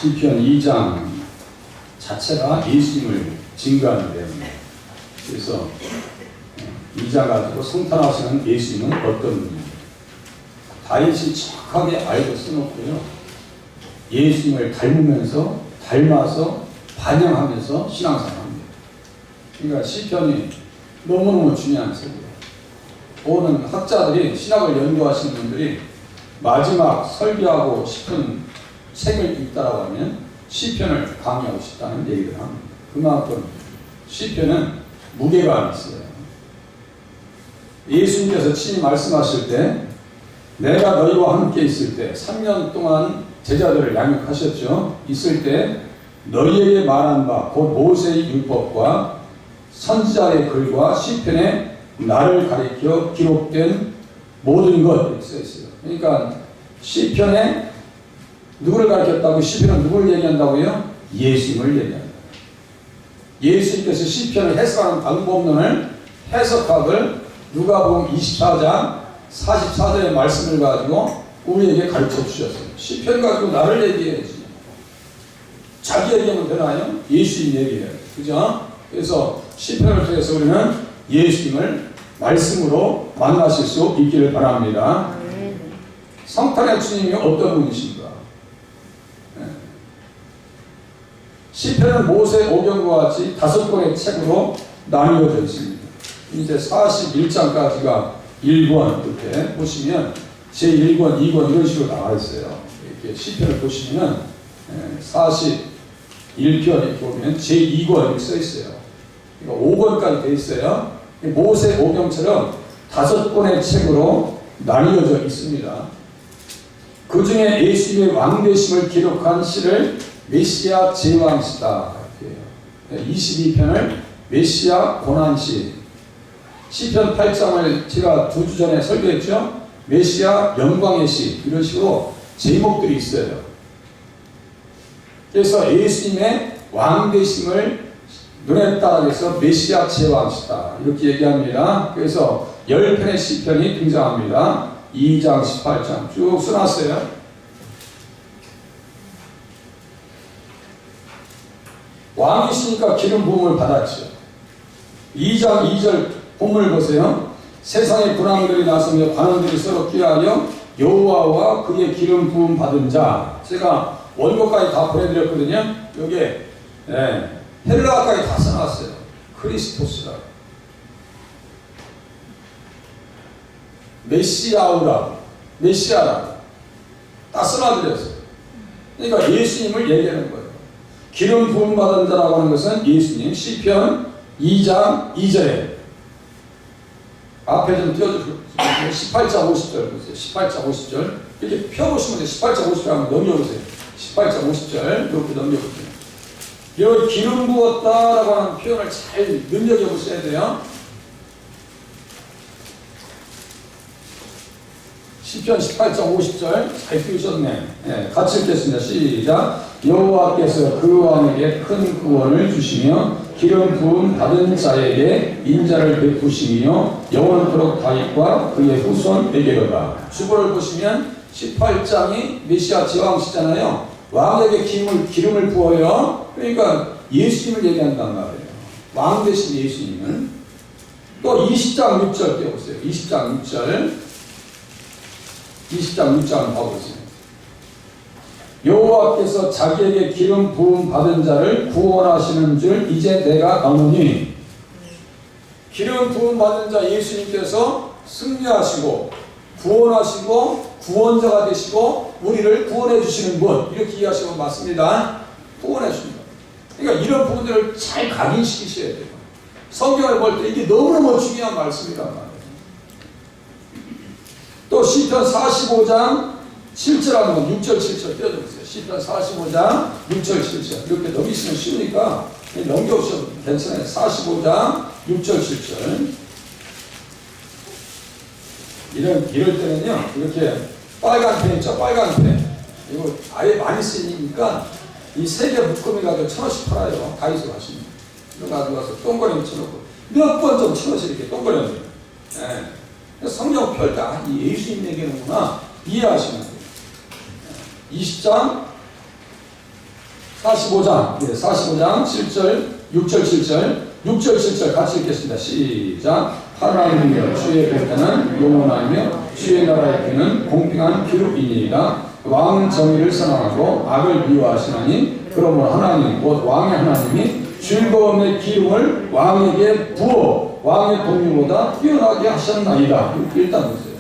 시편 2장 자체가 예수님을 증거하는 내용이에요. 그래서 2장 가지고 성탄하시는 예수님은 어떤 분입니까? 다윗이 정확하게 알고 써놓고요. 예수님을 닮아서 반영하면서 신앙생활합니다. 그러니까 시편이 너무너무 중요한 책이에요. 오는 학자들이 신학을 연구하시는 분들이 마지막 설교하고 싶은 책을 읽다라고 하면 시편을 강의하고 싶다는 얘기를 합니다. 그만큼 시편은 무게가 있어요. 예수님께서 친히 말씀하실 때 내가 너희와 함께 있을 때 3년 동안 제자들을 양육하셨죠. 있을 때 너희에게 말한 바 곧 모세의 율법과 선지자의 글과 시편에 나를 가리켜 기록된 모든 것 이렇게 써 있어요. 그러니까 시편에 누구를 가리켰다고? 시편은 누구를 얘기한다고요? 예수님을 얘기한다. 예수님께서 시편을 해석하는 방법론을 해석학을 누가복음 24장 44절의 말씀을 가지고 우리에게 가르쳐 주셨어요. 시편 가지고 나를 얘기해야지. 자기 얘기하면 되나요? 예수님 얘기해요. 그죠? 그래서 시편을 통해서 우리는 예수님을 말씀으로 만나실 수 있기를 바랍니다. 성탄의 주님이 어떤 분이신가? 시편은 모세 오경과 같이 5권의 책으로 나누어져 있습니다. 이제 41장까지가 1권 이렇게 보시면 제1권, 2권 이런 식으로 나와 있어요. 이렇게 시편을 보시면은 41편 이렇게 보면 제2권 이렇게 써 있어요. 그러니까 5권까지 돼 있어요. 모세 오경처럼 5권의 책으로 나뉘어져 있습니다. 그 중에 예수님의 왕되심을 기록한 시를 메시아 제왕시다. 22편을 메시아 고난시, 시편 8장을 제가 2주 전에 설교했죠. 메시아 영광의 시, 이런 식으로 제목들이 있어요. 그래서 예수님의 왕되심을 눈에 따라서 메시아 제왕시다 이렇게 얘기합니다. 그래서 10편의 시편이 등장합니다. 2장 18장 쭉 써놨어요. 왕이시니까 기름 부음을 받았죠. 2장 2절 본문을 보세요. 세상에 군왕들이 나서며 관원들이 서로 꾀하여 여호와와 그의 기름 부음 받은 자, 제가 원고까지 다 보내드렸거든요. 여기에 헬라어까지 다 써놨어요. 크리스토스라고, 메시아우라고, 메시아라고 다 써놔드렸어요. 그러니까 예수님을 얘기하는 거예요. 기름 부음 받은 자라고 하는 것은 예수님. 시편 2장 2절에 앞에 좀 띄워주세요. 18장 50절 보세요. 18장 50절 이렇게 펴보시면 돼요. 18장 50절 한번 넘겨보세요. 18장 50절 이렇게 넘겨보세요. 여기 기름 부었다라고 하는 표현을 잘 눈여겨보셔야 돼요. 시편 18장 50절 잘 띄우셨네. 같이 읽겠습니다. 시작. 여호와께서 그 왕에게 큰 구원을 주시며 기름 부음 받은 자에게 인자를 베푸시며 영원토록 다윗과 그의 후손에게로다. 주보를 보시면 18장이 메시아 제왕시잖아요. 왕에게 기름을 부어요. 그러니까 예수님을 얘기한단 말이에요. 왕 대신 예수님은. 또 20장 6절 띄워보세요. 20장 6절 6장 봐보세요. 여호와께서 자기에게 기름 부음 받은 자를 구원하시는 줄 이제 내가 아노니. 기름 부음 받은 자 예수님께서 승리하시고 구원하시고 구원자가 되시고 우리를 구원해 주시는 분, 이렇게 이해하시면 맞습니다. 구원해 주십니다. 그러니까 이런 부분들을 잘 각인시키셔야 돼요. 성경을 볼 때 이게 너무너무 중요한 말씀이란 말이에요. 또 시편 45장 7절 한번 6절 7절 띄워주세요. 시편 45장 6절 7절 이렇게 넘기시면 쉬우니까 넘겨오셔도 괜찮아요. 45장 6절 7절 이럴 때는요 이렇게 빨간 펜 있죠. 빨간 펜 이거 아예 많이 쓰니까 이 3개 묶음이 가지고 1,000원씩 팔아요. 다이소 가시면 이거 가져가서 동그라미 쳐놓고 몇 번 좀 1,000원씩 이렇게 동그라미. 성경 펼 때 이 예수님 얘기하는구나 이해하시면 돼요. 20장 45장, 45장 7절, 6절, 7절, 6절, 7절 같이 읽겠습니다. 시작. 하나님이여 주의 백대는 영원하며 주의 나라의 귀는 공평한 기록이니이다. 왕은 정의를 선언하고 악을 미워하시나니 그러므로 하나님 곧 왕의 하나님이 즐거움의 기름을 왕에게 부어 왕의 동료보다 뛰어나게 하셨나이다. 일단 보세요.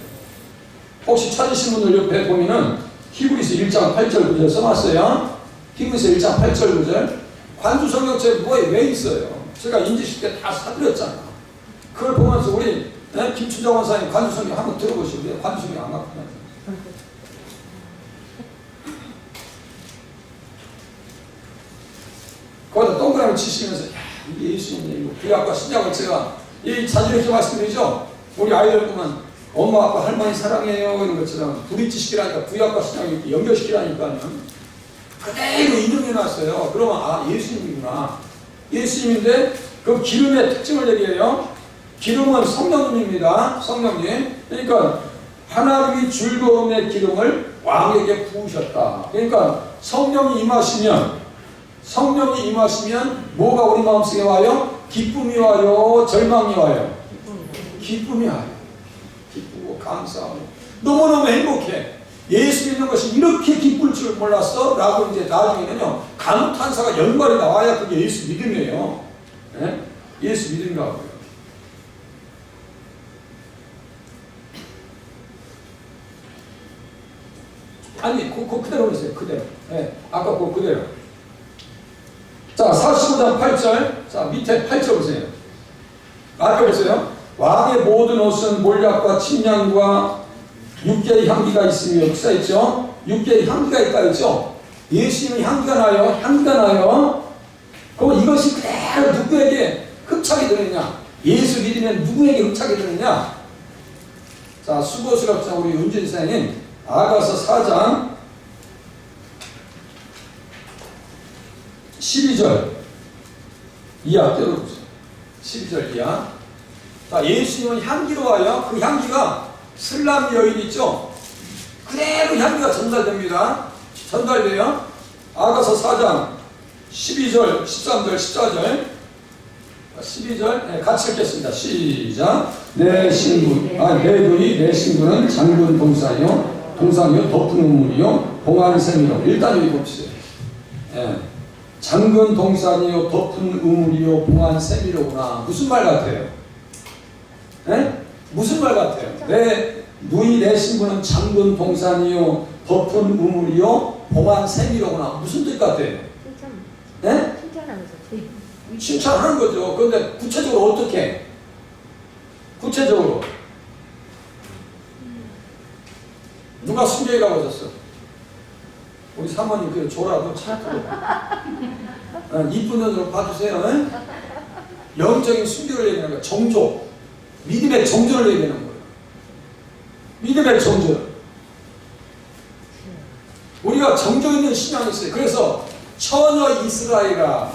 혹시 찾으신 분들 옆에 보면은 히브리서 1장 8절 9절 써놨어요. 히브리서 1장 8절 9절. 관주 성경책에 왜 있어요? 제가 인지식 때 다 사드렸잖아. 그걸 보면서 우리 김춘정 원사님 관주 성경 한번 들어보시고요. 관주 성경 안 갖고 다녀요. 거기다 동그라미 치시면서 야, 이게 예수님이 구약과 신약을 제가 자주 이렇게 말씀드리죠. 우리 아이들 보면 엄마 아빠 할머니 사랑해요 이런 것처럼 부딪히시키라니까 구약과 신약을 이렇게 연결시키라니까는 그대로 인용해놨어요. 그러면 아 예수님이구나. 예수님인데 그 기름의 특징을 얘기해요. 기름은 성령님입니다. 성령님. 그러니까 하나님이 즐거움의 기름을 왕에게 부으셨다. 그러니까 성령이 임하시면 뭐가 우리 마음속에 와요? 기쁨이 와요? 절망이 와요? 기쁨이 와요. 기쁘고 감사하고 너무너무 행복해. 예수 믿는 것이 이렇게 기쁠 줄 몰랐어? 라고 이제 나중에는요 감탄사가 연관이 나와야 그게 예수 믿음이에요. 네? 예수 믿음이라고요. 아니 그대로 보세요. 그대로. 네, 아까 그대로. 자 45장 8절. 자 밑에 8절 보세요. 아까 보세요. 왕의 모든 옷은 몰약과 침향과 육개의 향기가 있으며 이렇게 써있죠. 육개의 향기가 있다 했죠. 예수님은 향기가 나요. 향기가 나요. 그럼 이것이 그대로 누구에게 흡착이 되느냐? 예수 믿으면 누구에게 흡착이 되느냐? 자 수고스럽죠. 우리 윤진 선생님 아가서 4장 12절 이하 떼어보세요. 12절 이하. 자 예수님은 향기로 와요. 그 향기가 슬람 여인 있죠? 그대로 향기가 전달됩니다. 전달돼요. 아가서 4장 12절, 13절, 14절 12절 네, 같이 읽겠습니다. 시작. 내 누이 내 신부는 장군 동산이요 덮은 우물이요 봉한 샘이요. 일단 여기 봅시다. 예. 장군 동산이요 덮은 우물이요 봉한 샘이로구나. 무슨 말 같아요? 예? 무슨 말 같아요? 내 누이 내 신부는 장군 동산이요 덮은 우물이요 봉한 샘이로구나. 무슨 뜻 같아요? 예? 칭찬하는 거죠. 그런데 구체적으로 어떻게? 구체적으로 누가 순교이라고 하셨어? 우리 사모님 그 조라도 착하고 이쁜 눈으로 봐주세요. 에? 영적인 순교를 얘기하는 거야. 정조, 믿음의 정조를 얘기하는 거예요. 믿음의 정조. 우리가 정조 있는 신앙이 있어요. 그래서 처녀 이스라엘아,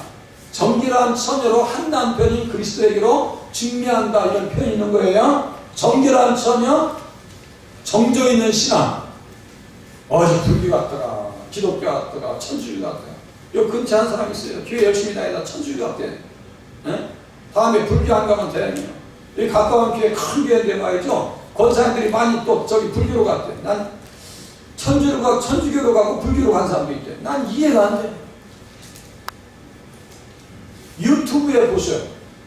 정결한 처녀로 한 남편이 그리스도에게로 중매한다 이런 표현이 있는 거예요. 정결한 처녀, 정조 있는 신앙. 어제 불교 같더라, 기독교 같더라, 천주교 같더라. 요 근처 한 사람 있어요. 교회 열심히 다니다 천주교 같대. 네? 다음에 불교 안 가면 돼요. 여기 가까운 교회 큰 교회인데 말이죠. 권사님들이 많이 또 저기 불교로 갔대. 난 천주교로 가고 불교로 간 사람도 있대. 난 이해가 안 돼. 유튜브에 보셔요.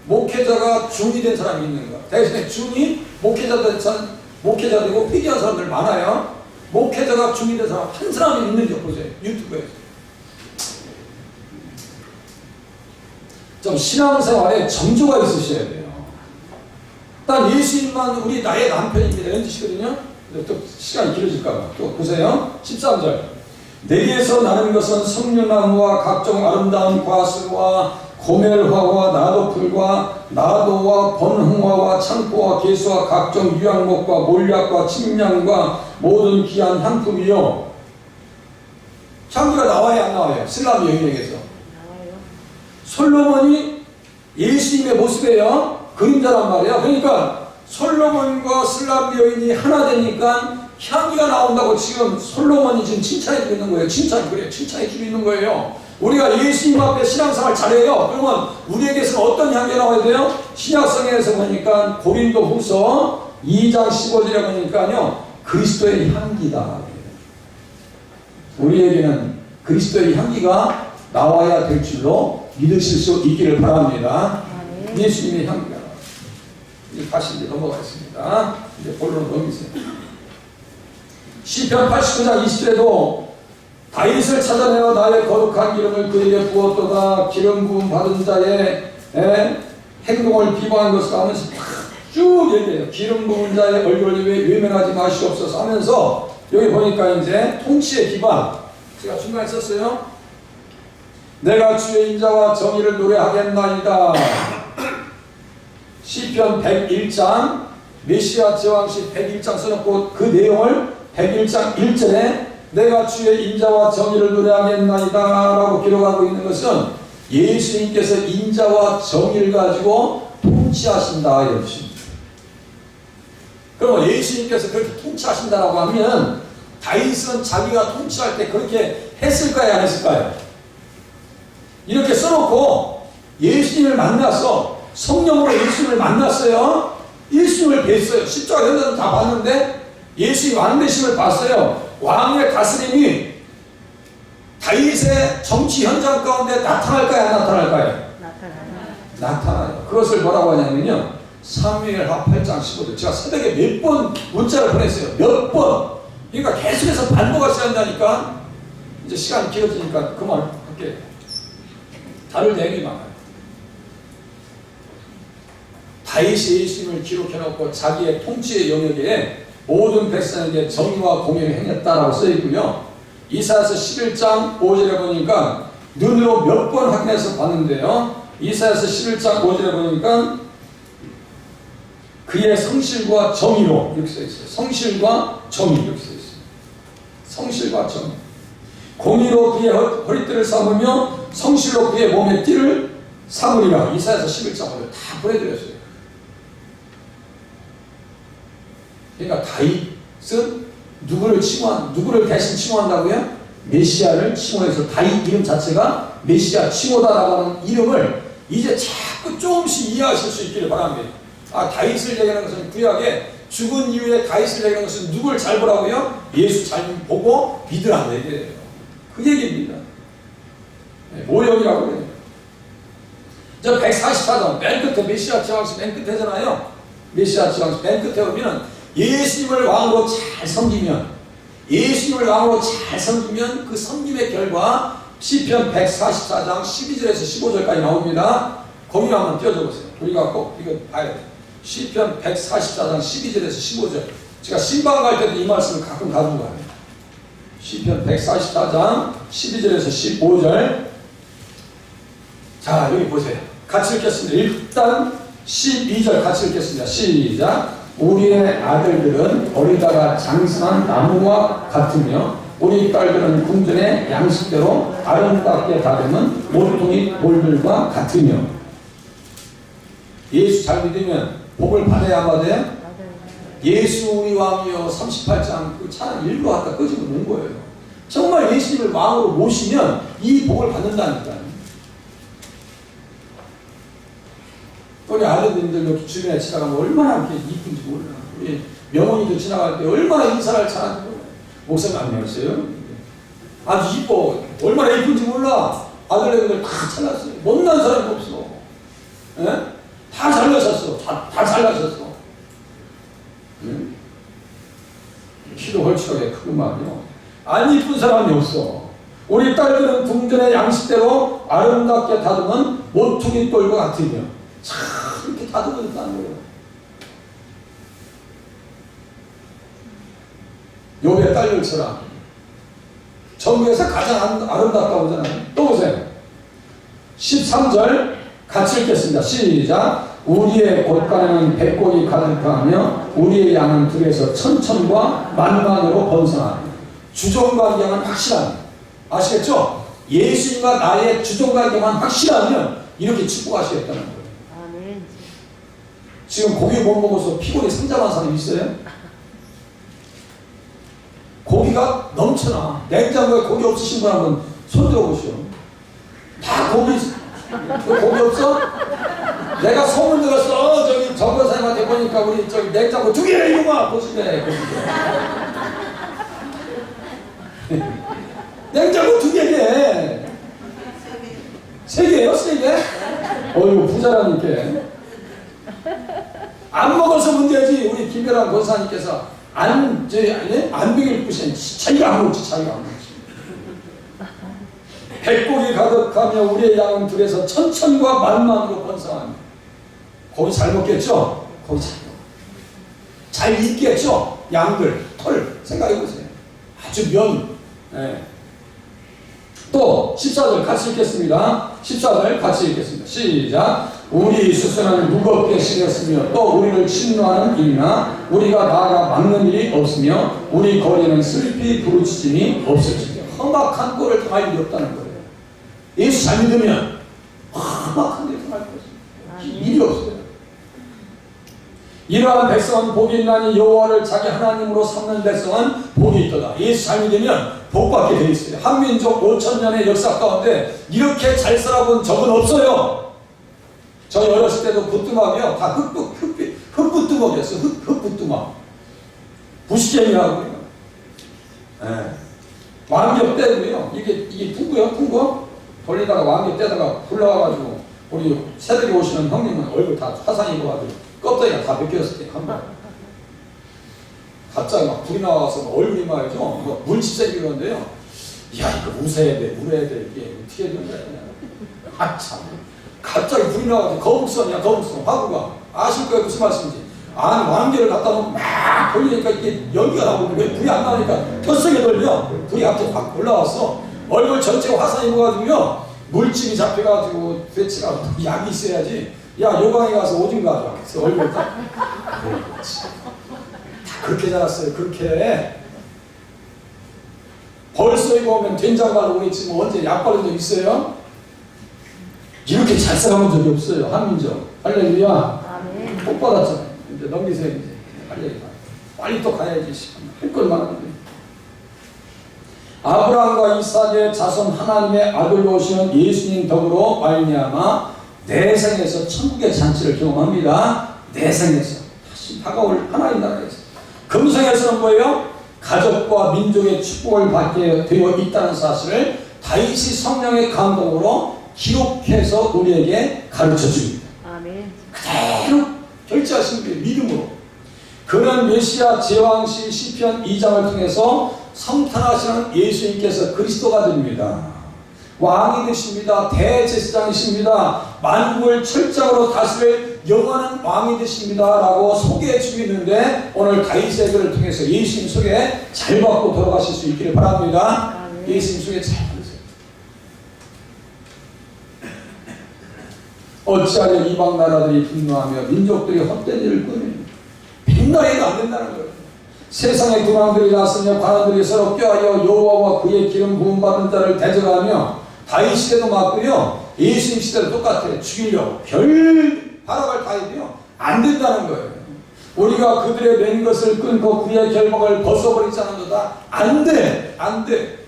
목회자가 중이 된 사람이 있는가. 대신에 중이 목회자 되고 회개한 사람들 많아요. 목회자가 중이 된 사람 한 사람이 있는지 보세요. 유튜브에. 좀 신앙생활에 정조가 있으셔야 돼요. 난 예수님만 우리 나의 남편입니다. 이런 뜻이거든요. 또 시간이 길어질까봐. 또 보세요. 13절. 내게서 나는 것은 석류나무와 각종 아름다운 과수와 고멜화와 나도풀과 나도와 번홍화와 창포와 개수와 각종 유향목과 몰약과 침향과 모든 귀한 향품이요. 향기가 나와야 안 나와요? 슬람 여인에게서. 나와요. 솔로몬이 예수님의 모습이에요. 그림자란 말이에요. 그러니까 솔로몬과 슬람 여인이 하나 되니까 향기가 나온다고 지금 솔로몬이 지금 칭찬해주고 있는 거예요. 칭찬해주고 있는 거예요. 우리가 예수님 앞에 신앙생활 잘해요. 그러면 우리에게서는 어떤 향기가 나와야 돼요? 신약성경에서 보니까 고린도 후서 2장 15절에 보니까요, 그리스도의 향기다. 우리에게는 그리스도의 향기가 나와야 될 줄로 믿으실 수 있기를 바랍니다. 예수님의 향기가. 이제 다시 이제 넘어가겠습니다. 이제 본론으로 넘기세요. 시편 89장 20절에도 다윗을 찾아내어 나의 거룩한 기름을 그에게 부었도다. 기름 부음 받은 자의 행동을 비방한 것을 하면서 쭉 얘기해요. 기름 부은 자의 얼굴을 외면하지 마시옵소서 하면서 여기 보니까 이제 통치의 기반, 제가 중간에 썼어요. 내가 주의 인자와 정의를 노래하겠나이다. 시편 101장 메시아 제왕시 101장 써놓고 그 내용을 101장 1절에 내가 주의 인자와 정의를 노래하겠나이다 라고 기록하고 있는 것은 예수님께서 인자와 정의를 가지고 통치하신다 이런 뜻입니다. 그러면 예수님께서 그렇게 통치하신다라고 하면 다윗은 자기가 통치할 때 그렇게 했을까요, 안 했을까요? 이렇게 써놓고 예수님을 만나서 성령으로 예수님을 만났어요. 예수님을 뵀어요. 십자가 현장은 다 봤는데 예수님 왕되심을 봤어요. 왕의 다스림이 다윗의 정치 현장 가운데 나타날까요, 안 나타날까요? 나타나요. 그것을 뭐라고 하냐면요, 사무엘하 8장 15절. 제가 새벽에 몇 번 문자를 보냈어요. 몇 번. 그러니까 계속해서 반복하셔야 한다니까. 이제 시간이 길어지니까 그만 할게요. 다룰 내용이 많아요. 다윗이 예수님을 기록해놓고 자기의 통치의 영역에 모든 백성에게 정의와 공의를 행했다라고 써있고요. 이사야서 11장 5절에 보니까 눈으로 몇 번 확인해서 봤는데요. 이사야서 11장 5절에 보니까 그의 성실과 정의로 이렇게 써있어요. 성실과 정의 이렇게 써있어요. 성실과 정의. 공의로 그의 허리띠를 삼으며 성실로 그의 몸의 띠를 삼으리라. 이사야서 11장 5절 다 보내드렸어요. 그러니까 다윗은 누구를 대신 칭호한다고요? 메시아를 칭호해서 다윗 이름 자체가 메시아 칭호다라고 하는 이름을 이제 자꾸 조금씩 이해하실 수 있기를 바랍니다. 아, 다윗을 얘기하는 것은 구약에 죽은 이후에 다윗을 얘기하는 것은 누굴 잘 보라고요? 예수 잘 보고 믿으라는 얘기예요. 그 얘기입니다. 네, 모형이라고 그래요. 저 144장 맨 끝에 메시아 지왕시 맨 끝에잖아요. 메시아 지왕시 맨 끝에 오면 예수님을 왕으로 잘 섬기면, 예수님을 왕으로 잘 섬기면 그 섬김의 결과 시편 144장 12절에서 15절까지 나옵니다. 거기 한번 띄워줘보세요. 우리가 꼭 이거 봐야 돼요. 시편 144장 12절에서 15절. 제가 신방 갈 때도 이 말씀을 가끔 가지고 가요. 시편 144장 12절에서 15절. 자, 여기 보세요. 같이 읽겠습니다. 일단 12절 같이 읽겠습니다. 시작. 우리의 아들들은 어리다가 장성한 나무와 같으며 우리 딸들은 궁전의 양식대로 아름답게 다듬은 모퉁이 돌들과 같으며. 예수 잘 믿으면 복을 받아야 안 받아요? 예수 우리 왕이여 38장 그 차는 일부 갖다 끄집어 놓은 거예요. 정말 예수님을 왕으로 모시면 이 복을 받는다니까요. 우리 아들님들 여기 주변에 지나가면 얼마나 이렇게 이쁜지 몰라. 우리 명훈이도 지나갈 때 얼마나 인사를 잘하는지 몰라. 목사님 안 배웠어요? 아주 이뻐. 얼마나 이쁜지 몰라. 아들님들 다 잘났어요. 못난 사람이 없어. 예? 다 잘나셨어. 다 잘나셨어. 응? 키도 헐치하게 크고 말이요. 안 이쁜 사람이 없어. 우리 딸들은 궁전의 양식대로 아름답게 다듬은 모퉁이 돌과 같으며. 참 이렇게 다듬어졌다는 거예요. 욥의 딸들처럼 전국에서 가장 아름답다고 하잖아요. 또 보세요. 13절 같이 읽겠습니다. 시작. 우리의 곳간에는 백골이 가득하며 우리의 양은 들에서 천천과 만만으로 번성하며. 주종관계만 확실하면, 아시겠죠? 예수님과 나의 주종관계만 확실하면 이렇게 축복하시겠다는 거예요. 지금 고기 못 먹어서 피곤이 상담한 사람 있어요? 고기가 넘쳐나. 냉장고에 고기 없으신 분 한번 손 들어보시오. 다 고기 없어? 내가 소문 들었어. 저기 정거사님한테 보니까 우리 저기 냉장고 2개 이놈아 보시네. 냉장고 2개게. 3개예요? 3개? 어이구 부자라니까. 안 먹어서 문제지. 우리 김별한 권사님께서 안 먹일 것이 자기가 안 먹지. 자기가 안 먹지. 백곡이 가득하며 우리의 양은 들에서 천천과 만만으로 번성합니다. 고기 잘 먹겠죠? 고기 잘 익겠죠? 양들, 털 생각해보세요. 아주 또 14절 같이 읽겠습니다. 14절 같이 읽겠습니다. 시작. 우리 스스로는 무겁게 실렸으며 또 우리를 침노하는 일이나 우리가 나아가 막는 일이 없으며 우리 거리에는 슬피 부르짖음이 없을지며 험악한 꼴을 당할 일이 없다는 거예요. 예수 잘 믿으면 험악한 일을 당할 것입니다. 일이 없어요. 이러한 백성은 복이 있나니 여호와를 자기 하나님으로 삼는 백성은 복이 있도다. 예수 잘 믿으면 복받게 되어 있어요. 한민족 5,000년의 역사 가운데 이렇게 잘 살아본 적은 없어요. 저희 어렸을 때도 부뚜막이요. 다 흙부뚜막이었어요. 흙부뚜막. 부시잼이라고요. 왕겹 떼고요. 이게 퉁고요. 돌리다가 왕겹 떼다가 불러와가지고 우리 새들이 오시는 형님은 얼굴 다 화상 입어가지고 껍데기가 다 벗겼을 때 한 번. 갑자기 막 불이 나와서 얼굴이 말이죠. 물집 생기는데요. 야 이거 우세야 돼. 물어야 돼. 이게 어떻게 되는 거야. 아 참. 갑자기 불이 나와서 거북선이야. 거북선. 화구가. 아실 거예요. 무슨 말씀인지. 아니 왕개를 갖다 놓으면 막 돌리니까 이게 연기가 나오고 왜 불이 안 나오니까 더 세게 돌려. 불이 갑자기 확 올라왔어. 얼굴 전체가 화상 입어가지고요. 물집이 잡혀가지고 대체가 약이 있어야지. 야 요강에 가서 오줌 가져와. 그래서 얼굴 딱. 그렇게 자랐어요. 그렇게. 벌써 이거 오면 된장가루 오겠지 뭐 언제 약 바른 적 있어요? 이렇게 잘 살아본 적이 없어요. 한민족. 할렐루야. 복 받았잖아요. 이제 넘기세요. 이제. 할렐루야. 빨리 또 가야지. 할 걸 많은데. 아브라함과 이삭의 자손 하나님의 아들로 오시는 예수님 덕으로 말미암아 내 생에서 천국의 잔치를 경험합니다. 내 생에서 다시 다가올 하나님 나라에서. 금생에서는 뭐예요? 가족과 민족의 축복을 받게 되어 있다는 사실을 다윗이 성령의 감동으로 기록해서 우리에게 가르쳐 줍니다. 아멘. 그대로 결제하신 분의 믿음으로. 그는 메시아 제왕시 시편 2장을 통해서 성탄하시는 예수님께서 그리스도가 됩니다. 왕이 되십니다. 대제사장이십니다. 만국을 철장으로 다스릴 영원한 왕이 되십니다. 라고 소개해 주고 있는데 오늘 다윗의 글을 통해서 예수님 속에 잘 받고 돌아가실 수 있기를 바랍니다. 예수님 속에 잘 받으세요. 어찌하여 이방 나라들이 분노하며 민족들이 헛된 일을 꾸미니 빛나이가 안 된다는 거예요. 세상의 군왕들이 났으며 관원들이 서로 껴하여 여호와와 그의 기름 부음 받은 자를 대적하며 다윗 시대도 맞고요. 예수님 시대도 똑같아요. 죽이려고 별 바라갈 다윗이요. 안 된다는 거예요. 우리가 그들의 맨 것을 끊고 그의 결박을 벗어버리지 않는다. 안 돼. 안 돼.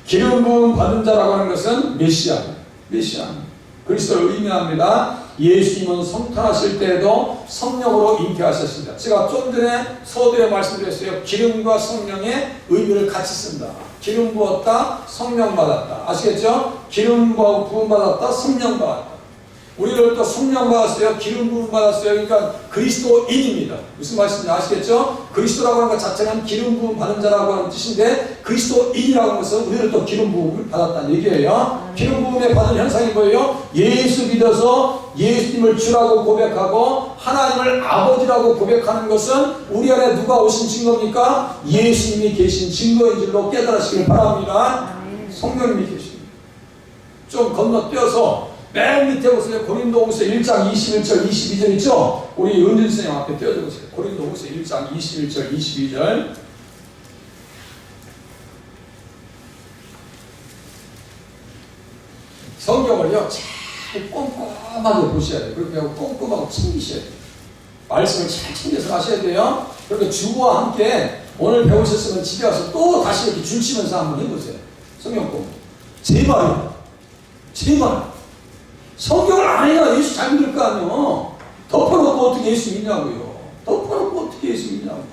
기름 부음 받은 자라고 하는 것은 메시아. 그리스도를 의미합니다. 예수님은 성탄하실 때에도 성령으로 잉태하셨습니다. 제가 좀 전에 서두에 말씀드렸어요. 기름과 성령의 의미를 같이 쓴다. 기름 부었다, 성령 받았다. 아시겠죠? 기름 부음 받았다, 성령 받았다. 우리를 또 성령 받았어요. 기름 부음 받았어요. 그러니까 그리스도인입니다. 무슨 말씀인지 아시겠죠? 그리스도라고 하는 것 자체는 기름 부음 받은 자라고 하는 뜻인데 그리스도인이라고 하는 것은 우리를 또 기름 부음을 받았다는 얘기예요. 기름 부음에 받은 현상이 뭐예요? 예수 믿어서 예수님을 주라고 고백하고 하나님을 아버지라고 고백하는 것은 우리 안에 누가 오신 증거입니까? 예수님이 계신 증거인 줄로 깨달으시길 바랍니다. 성령님이 계십니다. 좀 건너뛰어서 맨 밑에 보세요. 고린도후서 1장 21절 22절 있죠? 우리 은진 선생님 앞에 띄워주세요. 고린도후서 1장 21절 22절. 성경을요 잘 꼼꼼하게 보셔야 돼요. 그렇게 하고 꼼꼼하고 챙기셔야 돼요. 말씀을 잘 챙겨서 하셔야 돼요. 그러니까 주와 함께 오늘 배우셨으면 집에 와서 또 다시 이렇게 줄 치면서 한번 해보세요. 성경 공부. 제발이야. 제발. 성경을 안 해야 예수 잘 믿을 거 아니에요. 덮어놓고 어떻게 예수 믿냐고요. 덮어놓고 어떻게 예수 믿냐고요.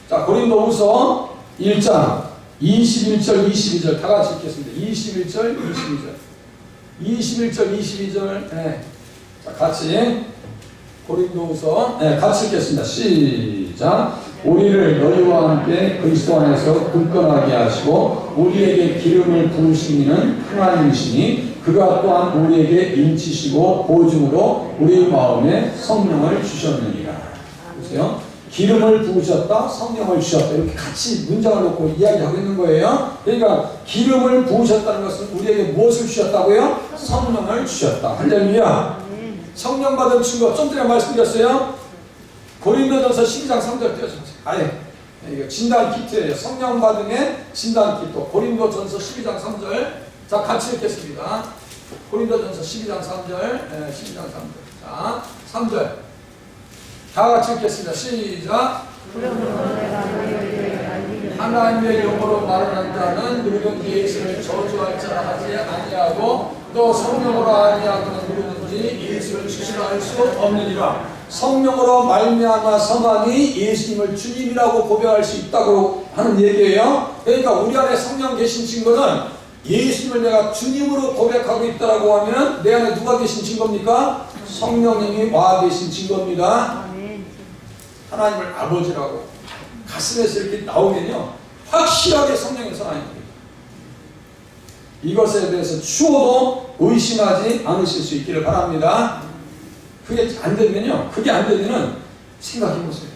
자, 고린도후서 1장 21절 22절 다 같이 읽겠습니다. 21절 22절 네. 자, 같이 고린도후서 같이 읽겠습니다. 시작. 우리를 너희와 함께 그리스도 안에서 굳건하게 하시고 우리에게 기름을 부으신 이는 하나님이시니 그가 또한 우리에게 인치시고 보증으로 우리 마음에 성령을 주셨느니라. 보세요. 기름을 부으셨다, 성령을 주셨다. 이렇게 같이 문장을 놓고 이야기하고 있는 거예요. 그러니까 기름을 부으셨다는 것은 우리에게 무엇을 주셨다고요? 성령을 주셨다. 할렐루야. 성령 받은 증거 좀 전에 말씀드렸어요. 고린도전서 12장 3절 띄워주세요. 아예 이거 진단 키트예요. 성령 받음의 진단 키트. 고린도전서 12장 3절. 자, 같이 읽겠습니다. 고린도전서 12장 3절. 12장 3절. 자, 3절. 다 같이 읽겠습니다. 시작. 하나님의 영으로 말하는 자는 누구든지 예수를 저주할 자라 하지 아니하고 또 성령으로 아니하고는 누구든지 예수를 주시라 할 수 없느니라. 성령으로 말미암아 성함이 예수님을 주님이라고 고백할 수 있다고 하는 얘기예요. 그러니까 우리 안에 성령 계신 증거는 예수님을 내가 주님으로 고백하고 있다고 하면 내 안에 누가 계신 증거입니까? 성령님이 와 계신 증거입니다. 하나님을 아버지라고 가슴에서 이렇게 나오면요 확실하게 성령에서 나옵니다. 이것에 대해서 추호도 의심하지 않으실 수 있기를 바랍니다. 그게 안 되면요, 그게 안 되면은 생각해 보세요.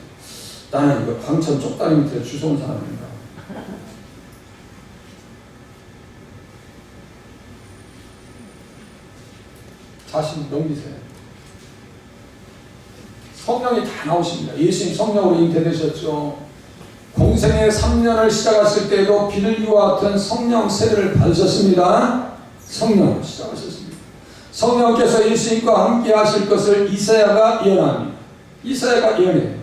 나는 이거 광천 쪽다리 밑에 주워온 사람입니다. 자신 넘기세요. 성령이 다 나오십니다. 예수님 성령으로 잉태되셨죠. 공생의 3년을 시작하실 때에도 비둘기와 같은 성령 세례를 받으셨습니다. 성령으로 시작하셨습니다. 성령께서 예수님과 함께 하실 것을 이사야가 예언합니다. 이사야가 예언해요.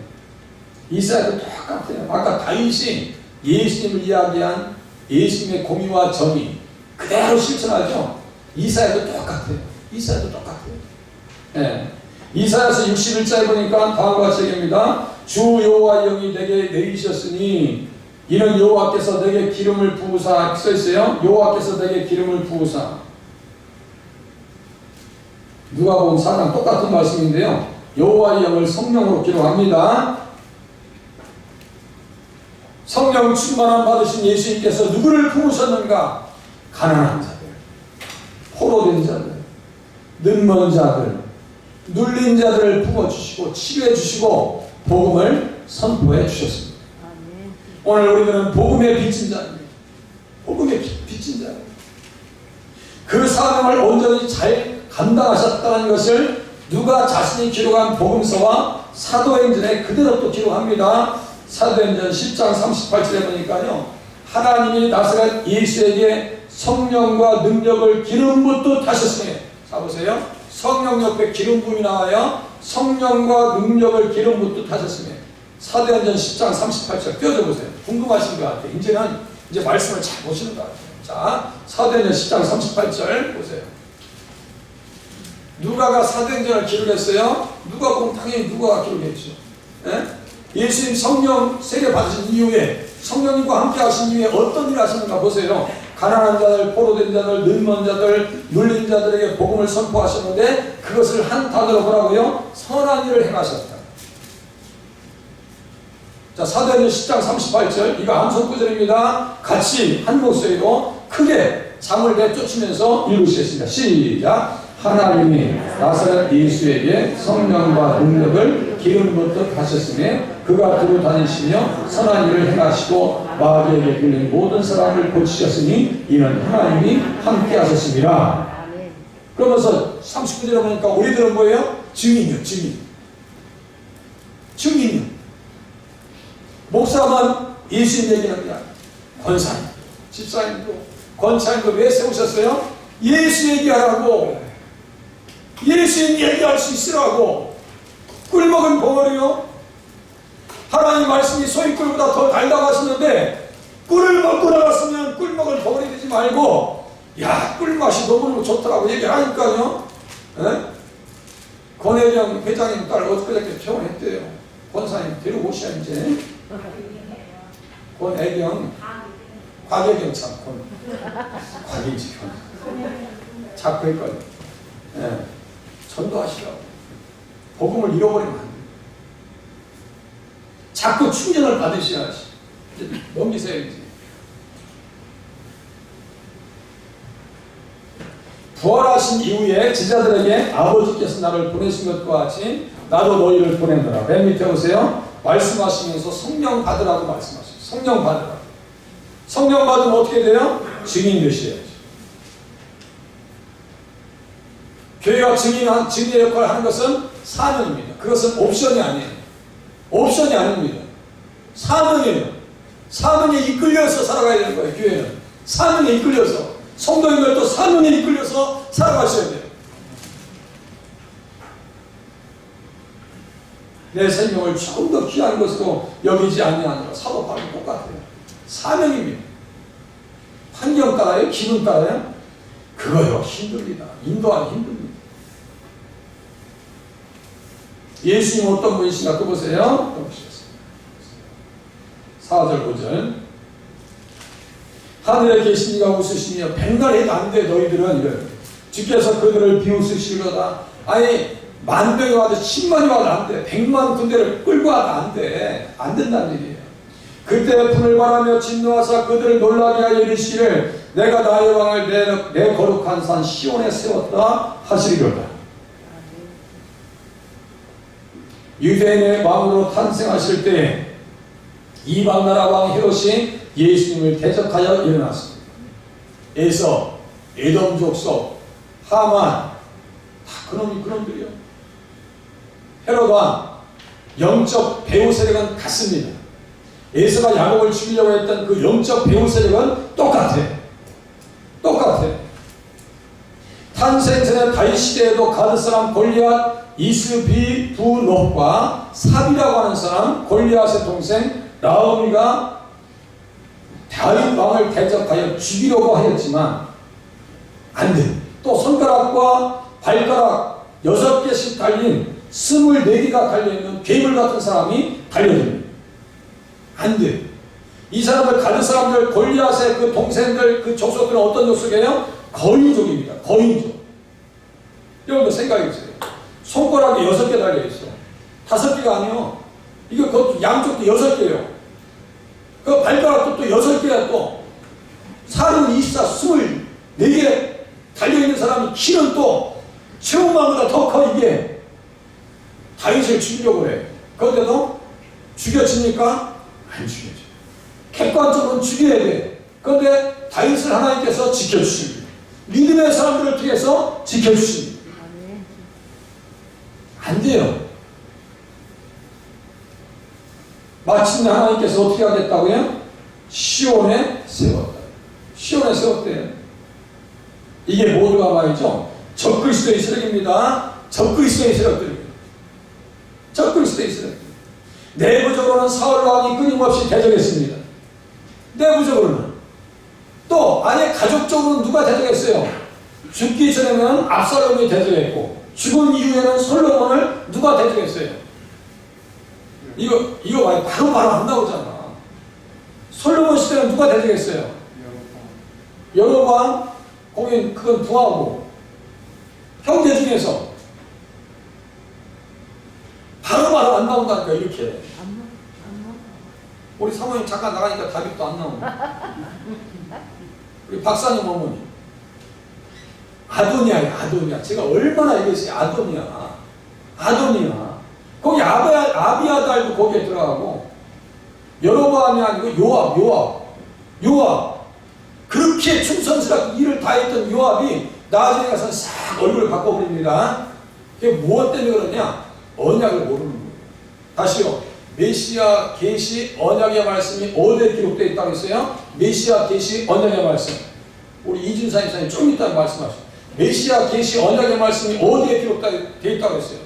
이사야도 똑같아요. 아까 다윗이 예수님을 이야기한 예수님의 공의와 정의 그대로 실천하죠. 이사야도 똑같아요. 이사야도 똑같아요. 네. 이사야서 61장에 보니까 다음과 같이 얘기합니다. 주 여호와의 영이 내게 내리셨으니 이는 여호와께서 내게 기름을 부으사 써있어요. 여호와께서 내게 기름을 부으사. 누가복음 4장 똑같은 말씀인데요. 여호와의 영을 성령으로 기록합니다. 성령 충만함 받으신 예수님께서 누구를 부으셨는가? 가난한 자들, 포로된 자들, 눈먼 자들, 눌린 자들을 품어주시고 치료해 주시고 복음을 선포해 주셨습니다. 오늘 우리는 복음의 빚진 자입니다. 복음의 빚진 자입니다. 그 사명을 온전히 잘 감당하셨다는 것을 누가 자신이 기록한 복음서와 사도행전에 그대로 또 기록합니다. 사도행전 10장 38절에 보니까요, 하나님이 나사렛 예수에게 성령과 능력을 기름 붓듯 하셨으니, 자 보세요. 성령 옆에 기름 부음이 나와요. 성령과 능력을 기름 붓듯 하셨으니, 사도행전 10장 38절 띄워줘 보세요. 궁금하신 것 같아요. 이제 말씀을 잘 보시는 것 같아요. 자, 사도행전 10장 38절 보세요. 누가가 사도행전을 기록했어요? 누가복음 당연히 누가가 기록했죠. 예? 예수님 성령 세례 받으신 이후에 성령님과 함께 하신 이후에 어떤 일을 하셨는가 보세요. 가난한 자들, 포로된 자들, 눈먼 자들, 눌린 자들에게 복음을 선포하셨는데 그것을 한 단어로 뭐라고요? 선한 일을 행하셨다. 자, 사도행전 10장 38절 이거 암송구절입니다. 같이 한 목소리로 크게 잠을 내쫓으면서 읽으시겠습니다. 시작. 하나님이 나사렛 예수에게 성령과 능력을 기름 붓듯 하셨으며 그가 두루 다니시며 선한 일을 행하시고 마귀에게 끌린 모든 사람을 고치셨으니 이는 하나님이 함께 하셨습니다. 그러면서 39절에 보니까 우리들은 뭐예요? 증인이요. 증인이요. 목사만 예수님 얘기하는 게 아니에요. 권사님, 집사님도, 권사님도 왜 세우셨어요? 예수 얘기하라고. 예수님 얘기할 수 있으라고. 꿀먹은 벙어리요. 하나님 말씀이 소인꿀보다 더 달다고 하시는데 꿀을 먹고 나갔으면 꿀먹을 덩어리 되지 말고 야 꿀맛이 너무너무 좋더라고 얘기하니까요. 권혜경 회장님 딸 엊그저께 퇴원했대요. 권사님 데려오셔야 이제. 권혜경 곽혜경 참 곽인지 자꾸 헷갈려. 전도하시라고. 복음을 잃어버리면 안 돼요. 자꾸 충전을 받으셔야지. 넘기세요 이제. 부활하신 이후에 제자들에게 아버지께서 나를 보내신 것과 같이 나도 너희를 보내노라. 맨 밑에 보세요. 말씀하시면서 성령 받으라고 말씀하셔요. 성령 받으라. 성령 받으면 어떻게 돼요? 증인 되셔야지. 교회가 증인의 역할을 하는 것은 사명입니다. 그것은 옵션이 아니에요. 옵션이 아닙니다. 사명이에요. 사명에 이끌려서 살아가야 되는 거예요. 교회는 사명에 이끌려서, 성도님들도 사명에 이끌려서 살아가셔야 돼요. 내 생명을 조금 더 귀한 것으로 여기지 아니하노라. 사도 바울이 똑같아요. 사명입니다. 환경 따라요? 기분 따라요? 그거요 힘듭니다. 인도하기 힘듭니다. 예수님 어떤 분이신가 또 보세요. 또 보시겠습니다. 4절 5절 하늘에 계신 이가 웃으시며 백날 해도 안 돼 너희들은 이래요. 주께서 그들을 비웃으시려다. 아니 만병이 와도 10만이 와도 안 돼. 100만 군대를 끌고 와도 안 돼. 안 된다는 얘기예요. 그때 분을 바라며 진노하사 그들을 놀라게 하여 이르시기를 내가 나의 왕을 내 거룩한 산 시온에 세웠다 하시리로다. 유대인의 왕으로 탄생하실 때 이방나라 왕 헤롯이 예수님을 대적하여 일어났습니다. 에서, 에돔 족속, 하만 다 그놈들이요. 헤롯 왕 영적 배후 세력은 같습니다. 에서가 야곱을 죽이려고 했던 그 영적 배후 세력은 똑같아. 탄생 전에 다윗 시대에도 가드 사람 골리앗 이스비부롭과 삽이라고 하는 사람 골리앗의 동생 라우미가 다윗 왕을 대적하여 죽이려고 하였지만 안 돼. 또 손가락과 발가락 6개씩 달린 24개가 달려있는 괴물 같은 사람이 달려듭니다. 안 돼. 이 사람들 가드 사람들 골리앗의 그 동생들 그 족속들은 어떤 족속이에요? 거인족입니다. 거인족. 여러분들 생각해보세요. 손가락이 6개 달려있어. 5개가 아니요. 이거 그 양쪽도 6개예요. 그 발가락도 또 6개야 또. 살은 24, 24개 달려있는 사람이 키는 또 체온만보다 더 커 이게. 다윗을 죽이려고 해. 그런데도 죽여집니까? 안 죽여져. 객관적으로는 죽여야 돼. 그런데 다윗을 하나님께서 지켜주십니다. 믿음의 사람들을 통해서 지켜주십니다. 안 돼요. 마침내 하나님께서 어떻게 하겠다고요? 시온에 세웠다. 시온에 세웠대요. 이게 모두가 말이죠. 적그리스도의 세력입니다. 적그리스도의 세력들입니다. 적그리스도의 세력. 내부적으로는 사울 왕이 끊임없이 대적했습니다. 내부적으로는. 또 아예 가족적으로는 누가 대적했어요? 죽기 전에는 압살롬이 대적했고 죽은 이후에는 솔로몬을 누가 대적했어요? 이거 바로 안 나오잖아. 솔로몬 시대는 누가 대적했어요? 여로보암 거긴 그건 부하고 형제 중에서 바로 안 나온다니까 이렇게. 우리 사모님 잠깐 나가니까 다윗도 안 나오네. 우리 박사님 어머니 아도니아. 제가 얼마나 얘기했어요. 아도니아. 거기 아비아달도 거기에 들어가고 여로보암이 아니고 요압. 그렇게 충성스럽게 일을 다 했던 요압이 나중에 가서 싹 얼굴을 바꿔버립니다. 그게 무엇 때문에 그러냐? 언약을 모르는 거예요. 다시요. 메시아 계시 언약의 말씀이 어디에 기록되어 있다고 했어요? 메시아 계시 언약의 말씀. 우리 이준사 입사님 좀 이따 말씀하시죠. 메시아 계시 언약의 말씀이 어디에 기록되어 있다고 했어요?